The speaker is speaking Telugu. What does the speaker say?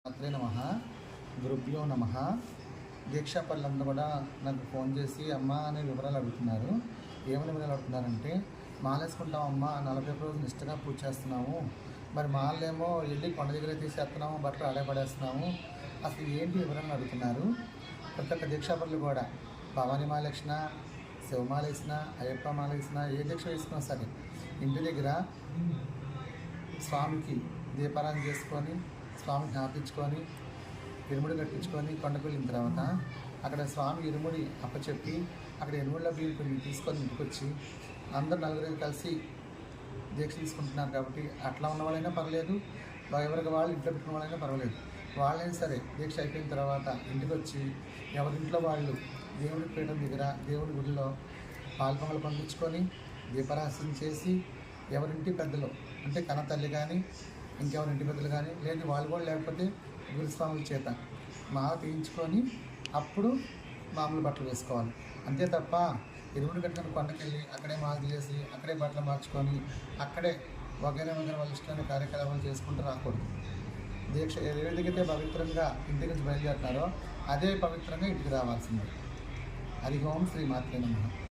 మాత్రే నమః. గురుభ్యో నమః. దీక్షా పనులందరూ కూడా నాకు ఫోన్ చేసి అమ్మ అనే వివరాలు అడుగుతున్నారు. ఏమని వివరాలు అడుగుతున్నారంటే, మాలేసుకుంటాం అమ్మ, 41 రోజులు నిష్టగా పూజ చేస్తున్నాము, మరి మాలేమో వెళ్ళి కొండ దగ్గర తీసేస్తున్నాము, బట్టలు ఆడపడేస్తున్నాము, అసలు ఏంటి వివరాలు అడుగుతున్నారు. ప్రతి ఒక్క దీక్షా పనులు కూడా భవానీ మాల వేసిన, శివమాల వేసిన, అయ్యప్ప మాల వేసిన, ఏ దీక్ష వేసుకున్నా సరే ఇంటి దగ్గర స్వామికి దీపారాధన చేసుకొని, స్వామిని జ్ఞాపించుకొని, ఇరుముడి కట్టించుకొని కొండకు వెళ్ళిన తర్వాత అక్కడ స్వామి ఇరుముడి అప్పచెప్పి అక్కడ ఇరుముడిలో బియ్యం కొన్ని తీసుకొని ఇంటికి వచ్చి అందరు నలుగురు కలిసి దీక్ష తీసుకుంటున్నారు కాబట్టి అట్లా ఉన్న వాళ్ళైనా పర్వాలేదు, ఎవరికి వాళ్ళు ఇంట్లో పెట్టుకున్న వాళ్ళైనా పర్వాలేదు, వాళ్ళైనా సరే దీక్ష అయిపోయిన తర్వాత ఇంటికి వచ్చి ఎవరింట్లో వాళ్ళు దేవుడి పీఠం దగ్గర దేవుడి గుడిలో పాల్పొంగలు పండించుకొని దీపారాధన చేసి ఎవరింటి పెద్దలు అంటే కన్నతల్లి కానీ ఇంకెవరింటి పెద్దలు కానీ లేదు వాళ్ళు కూడా లేకపోతే గురుస్వాముల చేత మాల తీయించుకొని అప్పుడు మామూలు బట్టలు వేసుకోవాలి. అంతే తప్ప ఇరుముడి కట్టుకుని కొండకెళ్ళి అక్కడే మాల తీసి అక్కడే బట్టలు మార్చుకొని అక్కడే వగైరా వాళ్ళ ఇష్టమైన కార్యకలాపాలు చేసుకుంటూ రాకూడదు. దీక్ష ఏ విధంగా పవిత్రంగా ఇంటి నుంచి బయలుదేరుతారో అదే పవిత్రంగా ఇంటికి రావాల్సిందే. హరి ఓం శ్రీ మాత్రే నమః.